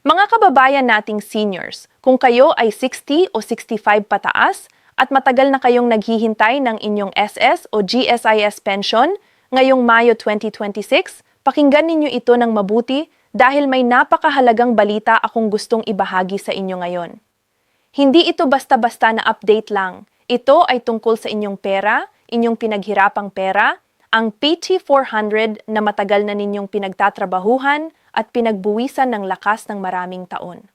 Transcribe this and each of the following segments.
Mga kababayan nating seniors, kung kayo ay 60 o 65 pataas at matagal na kayong naghihintay ng inyong SS o GSIS pension, ngayong Mayo 2026, pakinggan ninyo ito ng mabuti dahil may napakahalagang balita akong gustong ibahagi sa inyo ngayon. Hindi ito basta-basta na update lang. Ito ay tungkol sa inyong pera, inyong pinaghirapang pera, ang PT 400 na matagal na ninyong pinagtatrabahuhan at pinagbuwisan ng lakas ng maraming taon.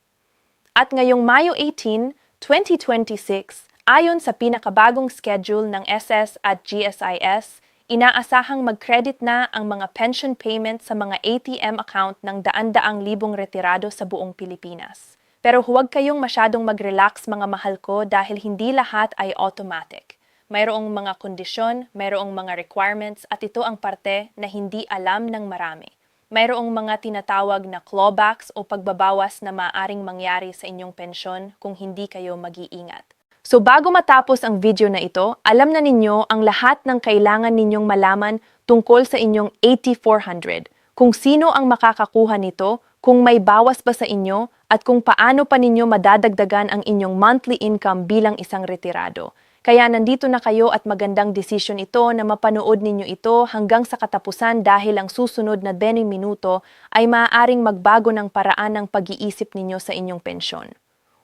At ngayong Mayo 18, 2026, ayon sa pinakabagong schedule ng SS at GSIS, inaasahang mag-credit na ang mga pension payment sa mga ATM account ng daan-daang libong retirado sa buong Pilipinas. Pero huwag kayong masyadong mag-relax mga mahal ko dahil hindi lahat ay automatic. Mayroong mga kondisyon, mayroong mga requirements at ito ang parte na hindi alam ng marami. Mayroong mga tinatawag na clawbacks o pagbabawas na maaaring mangyari sa inyong pensyon kung hindi kayo mag-iingat. So bago matapos ang video na ito, alam na ninyo ang lahat ng kailangan ninyong malaman tungkol sa inyong 8400, kung sino ang makakakuha nito, kung may bawas ba sa inyo, at kung paano pa ninyo madadagdagan ang inyong monthly income bilang isang retirado. Kaya nandito na kayo at magandang desisyon ito na mapanood ninyo ito hanggang sa katapusan dahil ang susunod na 20 minuto ay maaaring magbago ng paraan ng pag-iisip ninyo sa inyong pensyon.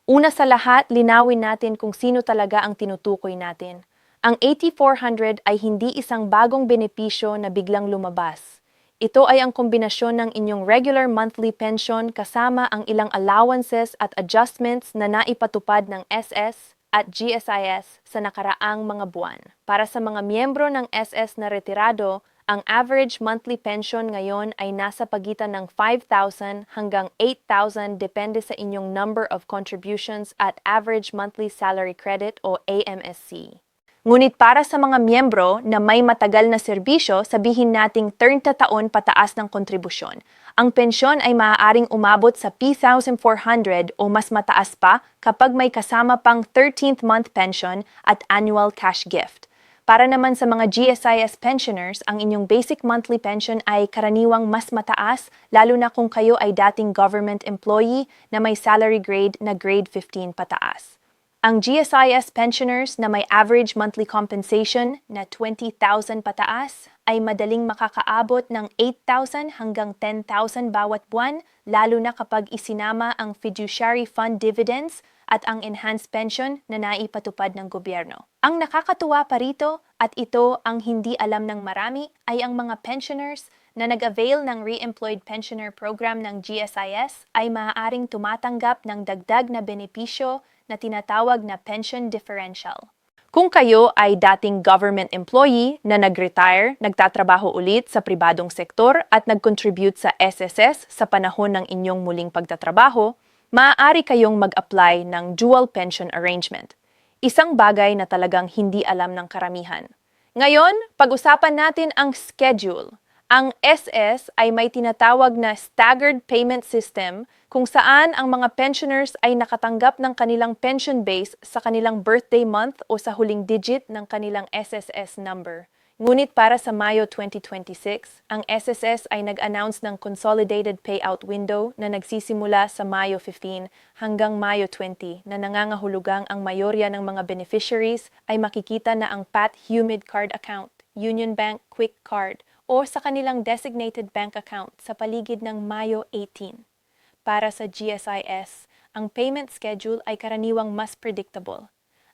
Una sa lahat, linawin natin kung sino talaga ang tinutukoy natin. Ang 8400 ay hindi isang bagong benepisyo na biglang lumabas. Ito ay ang kombinasyon ng inyong regular monthly pension kasama ang ilang allowances at adjustments na naipatupad ng SS at GSIS sa nakaraang mga buwan. Para sa mga miyembro ng SS na retirado, ang average monthly pension ngayon ay nasa pagitan ng 5,000 hanggang 8,000 depende sa inyong number of contributions at average monthly salary credit o AMSC. Ngunit para sa mga miyembro na may matagal na serbisyo, sabihin nating 30 taon pataas ng kontribusyon, ang pensyon ay maaaring umabot sa P1,400 o mas mataas pa kapag may kasama pang 13th month pension at annual cash gift. Para naman sa mga GSIS pensioners, ang inyong basic monthly pension ay karaniwang mas mataas, lalo na kung kayo ay dating government employee na may salary grade na grade 15 pataas. Ang GSIS pensioners na may average monthly compensation na 20,000 pataas ay madaling makakaabot ng 8,000 hanggang 10,000 bawat buwan, lalo na kapag isinama ang fiduciary fund dividends at ang enhanced pension na naipatupad ng gobyerno. Ang nakakatuwa pa rito, at ito ang hindi alam ng marami, ay ang mga pensioners na nag-avail ng Re-employed Pensioner Program ng GSIS ay maaaring tumatanggap ng dagdag na benepisyo na tinatawag na pension differential. Kung kayo ay dating government employee na nag-retire, nagtatrabaho ulit sa pribadong sektor at nag-contribute sa SSS sa panahon ng inyong muling pagtatrabaho, maaari kayong mag-apply ng dual pension arrangement. Isang bagay na talagang hindi alam ng karamihan. Ngayon, pag-usapan natin ang schedule. Ang SS ay may tinatawag na staggered payment system kung saan ang mga pensioners ay nakatanggap ng kanilang pension base sa kanilang birthday month o sa huling digit ng kanilang SSS number. Ngunit para sa Mayo 2026, ang SSS ay nag-announce ng consolidated payout window na nagsisimula sa Mayo 15 hanggang Mayo 20 na nangangahulugang ang mayorya ng mga beneficiaries ay makikita na ang Pat Humid Card account, Union Bank Quick Card, o sa kanilang designated bank account sa paligid ng Mayo 18. Para sa GSIS, ang payment schedule ay karaniwang mas predictable.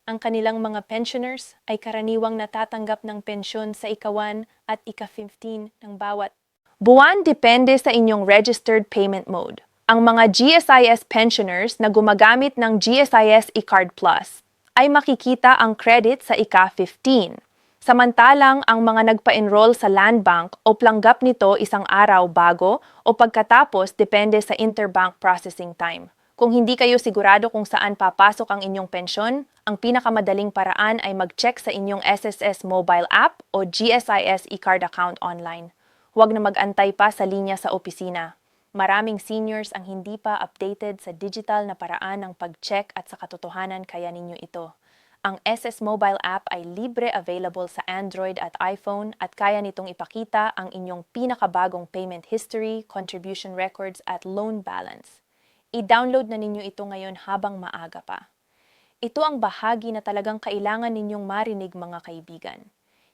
Ang kanilang mga pensioners ay karaniwang natatanggap ng pensyon sa ika-1 at ika-15 ng bawat buwan depende sa inyong registered payment mode. Ang mga GSIS pensioners na gumagamit ng GSIS eCard Plus ay makikita ang credit sa ika-15. Samantalang ang mga nagpa-enroll sa Land Bank o planggap nito isang araw bago o pagkatapos depende sa interbank processing time. Kung hindi kayo sigurado kung saan papasok ang inyong pensyon, ang pinakamadaling paraan ay mag-check sa inyong SSS mobile app o GSIS eCard account online. Huwag na mag-antay pa sa linya sa opisina. Maraming seniors ang hindi pa updated sa digital na paraan ng pag-check at sa katotohanan kaya ninyo ito. Ang SS Mobile app ay libre available sa Android at iPhone at kaya nitong ipakita ang inyong pinakabagong payment history, contribution records at loan balance. I-download na ninyo ito ngayon habang maaga pa. Ito ang bahagi na talagang kailangan ninyong marinig mga kaibigan.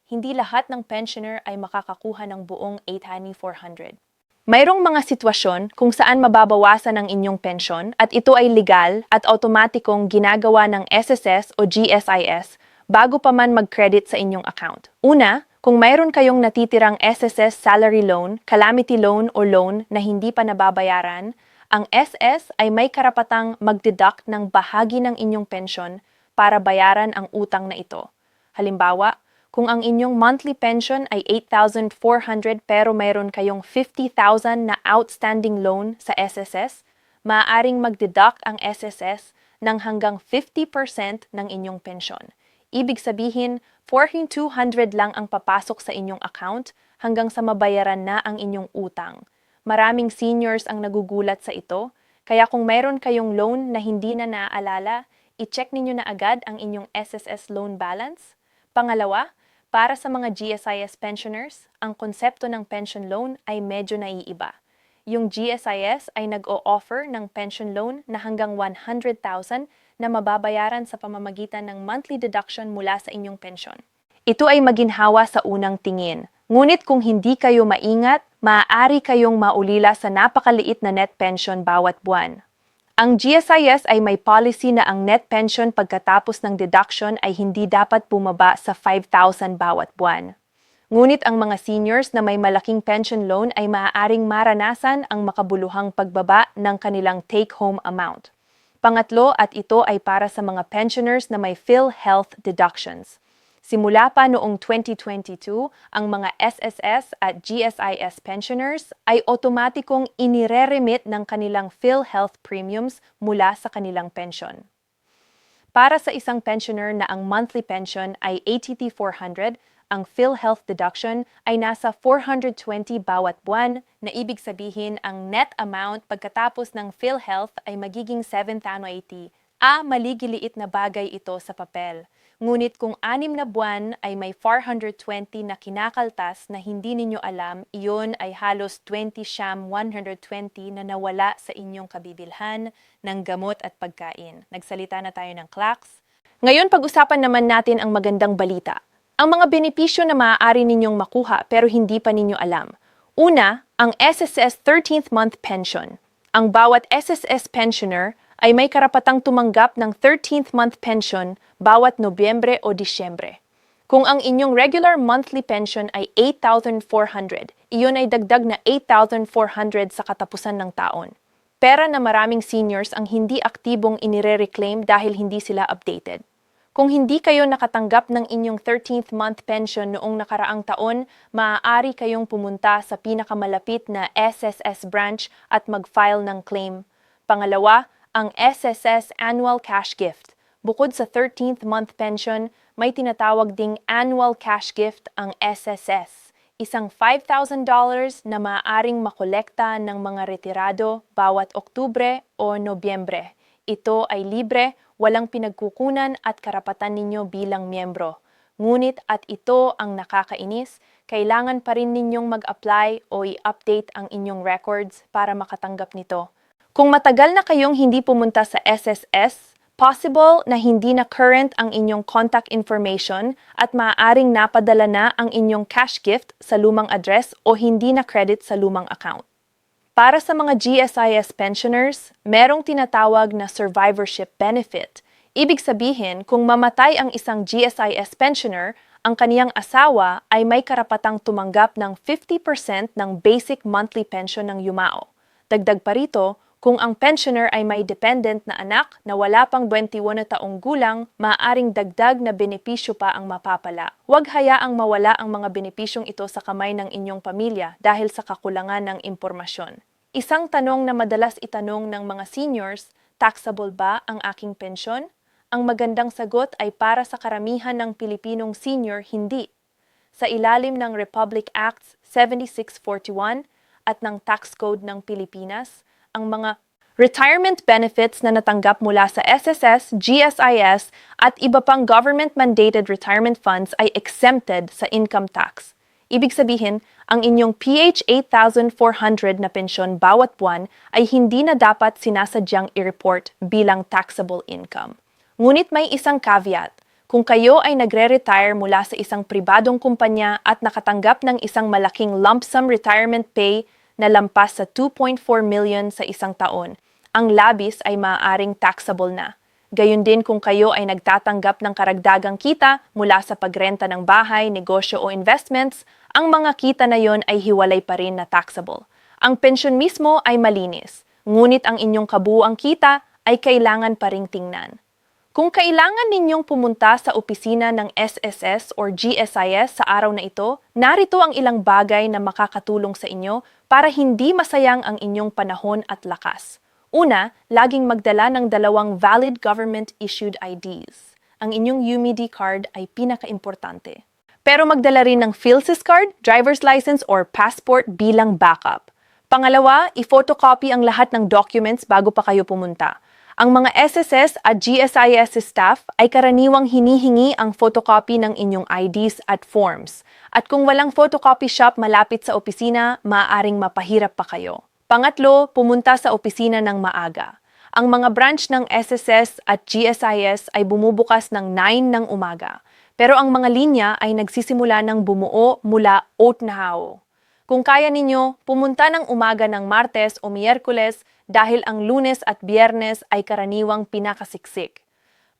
Hindi lahat ng pensioner ay makakakuha ng buong 8,400. Mayroong mga sitwasyon kung saan mababawasan ang inyong pensyon at ito ay legal at automatikong ginagawa ng SSS o GSIS bago pa man mag-credit sa inyong account. Una, kung mayroon kayong natitirang SSS salary loan, calamity loan o loan na hindi pa nababayaran, ang SS ay may karapatang mag-deduct ng bahagi ng inyong pensyon para bayaran ang utang na ito. Halimbawa, kung ang inyong monthly pension ay 8,400 pero mayroon kayong 50,000 na outstanding loan sa SSS, maaaring mag-deduct ang SSS ng hanggang 50% ng inyong pensyon. Ibig sabihin, 4,200 lang ang papasok sa inyong account hanggang sa mabayaran na ang inyong utang. Maraming seniors ang nagugulat sa ito, kaya kung mayroon kayong loan na hindi na naaalala, i-check ninyo na agad ang inyong SSS loan balance. Pangalawa, para sa mga GSIS pensioners, ang konsepto ng pension loan ay medyo naiiba. Yung GSIS ay nag-o-offer ng pension loan na hanggang 100,000 na mababayaran sa pamamagitan ng monthly deduction mula sa inyong pensyon. Ito ay maginhawa sa unang tingin. Ngunit kung hindi kayo maingat, maaari kayong maulila sa napakaliit na net pension bawat buwan. Ang GSIS ay may policy na ang net pension pagkatapos ng deduction ay hindi dapat bumaba sa 5,000 bawat buwan. Ngunit ang mga seniors na may malaking pension loan ay maaaring maranasan ang makabuluhang pagbaba ng kanilang take-home amount. Pangatlo, at ito ay para sa mga pensioners na may PhilHealth deductions. Simula pa noong 2022, ang mga SSS at GSIS pensioners ay otomatikong inire-remit ng kanilang PhilHealth premiums mula sa kanilang pension. Para sa isang pensioner na ang monthly pension ay 80,400, ang PhilHealth deduction ay nasa 420 bawat buwan, na ibig sabihin ang net amount pagkatapos ng PhilHealth ay magiging 7,080. Maligiliit na bagay ito sa papel. Ngunit kung 6 na buwan ay may 420 na kinakaltas na hindi ninyo alam, iyon ay halos 120 na nawala sa inyong kabibilhan ng gamot at pagkain. Nagsalita na tayo ng CLACS. Ngayon pag-usapan naman natin ang magandang balita. Ang mga benepisyo na maaari ninyong makuha pero hindi pa ninyo alam. Una, ang SSS 13th month pension. Ang bawat SSS pensioner ay may karapatang tumanggap ng 13th month pension bawat Nobyembre o Disyembre. Kung ang inyong regular monthly pension ay 8,400, iyon ay dagdag na 8,400 sa katapusan ng taon. Pera na maraming seniors ang hindi aktibong inire-reclaim dahil hindi sila updated. Kung hindi kayo nakatanggap ng inyong 13th month pension noong nakaraang taon, maaari kayong pumunta sa pinakamalapit na SSS branch at mag-file ng claim. Pangalawa, ang SSS Annual Cash Gift. Bukod sa 13th month pension, may tinatawag ding Annual Cash Gift ang SSS. Isang $5,000 na maaaring makolekta ng mga retirado bawat Oktubre o Nobyembre. Ito ay libre, walang pinagkukunan at karapatan ninyo bilang miyembro. Ngunit at ito ang nakakainis, kailangan pa rin ninyong mag-apply o i-update ang inyong records para makatanggap nito. Kung matagal na kayong hindi pumunta sa SSS, possible na hindi na current ang inyong contact information at maaaring napadala na ang inyong cash gift sa lumang address o hindi na credit sa lumang account. Para sa mga GSIS pensioners, merong tinatawag na survivorship benefit. Ibig sabihin, kung mamatay ang isang GSIS pensioner, ang kaniyang asawa ay may karapatang tumanggap ng 50% ng basic monthly pension ng yumao. Dagdag pa rito, kung ang pensioner ay may dependent na anak na wala pang 21 na taong gulang, maaaring dagdag na benepisyo pa ang mapapala. Huwag hayaang mawala ang mga benepisyong ito sa kamay ng inyong pamilya dahil sa kakulangan ng impormasyon. Isang tanong na madalas itanong ng mga seniors, taxable ba ang aking pensyon? Ang magandang sagot ay para sa karamihan ng Pilipinong senior, hindi. Sa ilalim ng Republic Acts 7641 at ng Tax Code ng Pilipinas, ang mga retirement benefits na natanggap mula sa SSS, GSIS at iba pang government-mandated retirement funds ay exempted sa income tax. Ibig sabihin, ang inyong PH 8,400 na pensyon bawat buwan ay hindi na dapat sinasadyang i-report bilang taxable income. Ngunit may isang caveat. Kung kayo ay nagre-retire mula sa isang pribadong kumpanya at nakatanggap ng isang malaking lump sum retirement pay na lampas sa 2.4 million sa isang taon, ang labis ay maaaring taxable na. Gayun din kung kayo ay nagtatanggap ng karagdagang kita mula sa pagrenta ng bahay, negosyo o investments, ang mga kita na yon ay hiwalay pa rin na taxable. Ang pensyon mismo ay malinis, ngunit ang inyong kabuuang kita ay kailangan pa ring tingnan. Kung kailangan ninyong pumunta sa opisina ng SSS or GSIS sa araw na ito, narito ang ilang bagay na makakatulong sa inyo para hindi masayang ang inyong panahon at lakas. Una, laging magdala ng 2 valid government-issued IDs. Ang inyong UMID card ay pinaka-importante. Pero magdala rin ng PhilSys card, driver's license, or passport bilang backup. Pangalawa, i-photocopy ang lahat ng documents bago pa kayo pumunta. Ang mga SSS at GSIS staff ay karaniwang hinihingi ang photocopy ng inyong IDs at forms. At kung walang photocopy shop malapit sa opisina, maaaring mapahirap pa kayo. Pangatlo, pumunta sa opisina ng maaga. Ang mga branch ng SSS at GSIS ay bumubukas ng 9 ng umaga. Pero ang mga linya ay nagsisimula ng bumuo mula 8 na hao. Kung kaya ninyo, pumunta ng umaga ng Martes o Miyerkules dahil ang Lunes at Biyernes ay karaniwang pinakasiksik.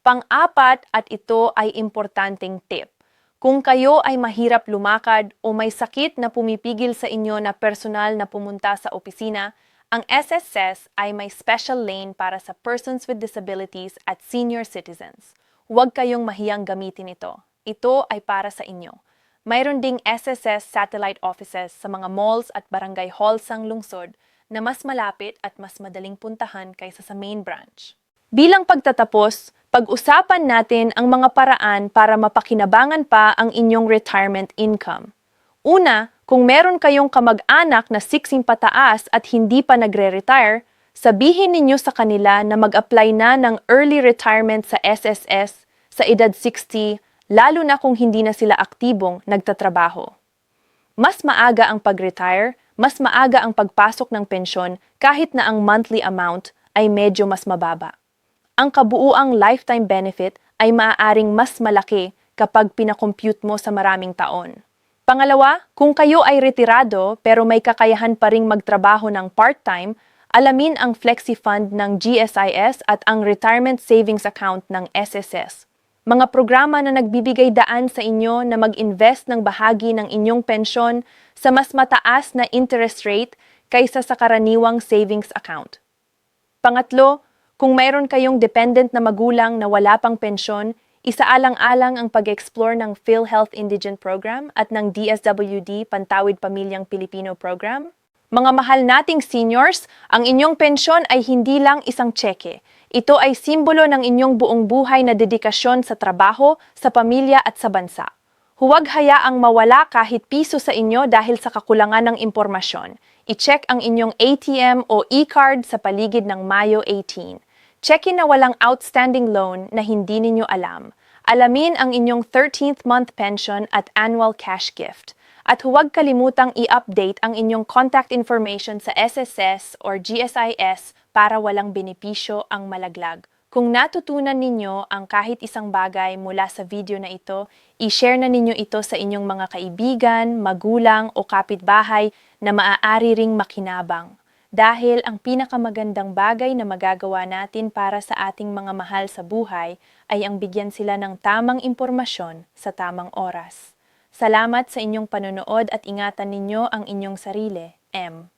Pang-apat, at ito ay importanteng tip. Kung kayo ay mahirap lumakad o may sakit na pumipigil sa inyo na personal na pumunta sa opisina, ang SSS ay may special lane para sa persons with disabilities at senior citizens. Huwag kayong mahiyang gamitin ito. Ito ay para sa inyo. Mayroon ding SSS satellite offices sa mga malls at barangay halls ng lungsod na mas malapit at mas madaling puntahan kaysa sa main branch. Bilang pagtatapos, pag-usapan natin ang mga paraan para mapakinabangan pa ang inyong retirement income. Una, kung meron kayong kamag-anak na 60 pataas at hindi pa nagre-retire, sabihin ninyo sa kanila na mag-apply na ng early retirement sa SSS sa edad 60, lalo na kung hindi na sila aktibong nagtatrabaho. Mas maaga ang pag-retire, mas maaga ang pagpasok ng pensyon kahit na ang monthly amount ay medyo mas mababa. Ang kabuuang lifetime benefit ay maaaring mas malaki kapag pinakompute mo sa maraming taon. Pangalawa, kung kayo ay retirado pero may kakayahan pa ring magtrabaho ng part-time, alamin ang Flexi Fund ng GSIS at ang Retirement Savings Account ng SSS. Mga programa na nagbibigay daan sa inyo na mag-invest ng bahagi ng inyong pensyon sa mas mataas na interest rate kaysa sa karaniwang savings account. Pangatlo, kung mayroon kayong dependent na magulang na wala pang pensyon, isaalang-alang ang pag-explore ng PhilHealth Indigent Program at ng DSWD Pantawid Pamilyang Pilipino Program. Mga mahal nating seniors, ang inyong pensyon ay hindi lang isang tseke. Ito ay simbolo ng inyong buong buhay na dedikasyon sa trabaho, sa pamilya at sa bansa. Huwag hayaang mawala kahit piso sa inyo dahil sa kakulangan ng impormasyon. I-check ang inyong ATM o e-card sa paligid ng Mayo 18. Checkin na walang outstanding loan na hindi ninyo alam. Alamin ang inyong 13th month pension at annual cash gift. At huwag kalimutang i-update ang inyong contact information sa SSS or GSIS para walang benepisyo ang malaglag. Kung natutunan ninyo ang kahit isang bagay mula sa video na ito, i-share na ninyo ito sa inyong mga kaibigan, magulang o kapitbahay na maaari ring makinabang. Dahil ang pinakamagandang bagay na magagawa natin para sa ating mga mahal sa buhay ay ang bigyan sila ng tamang impormasyon sa tamang oras. Salamat sa inyong panonood at ingatan ninyo ang inyong sarili. M.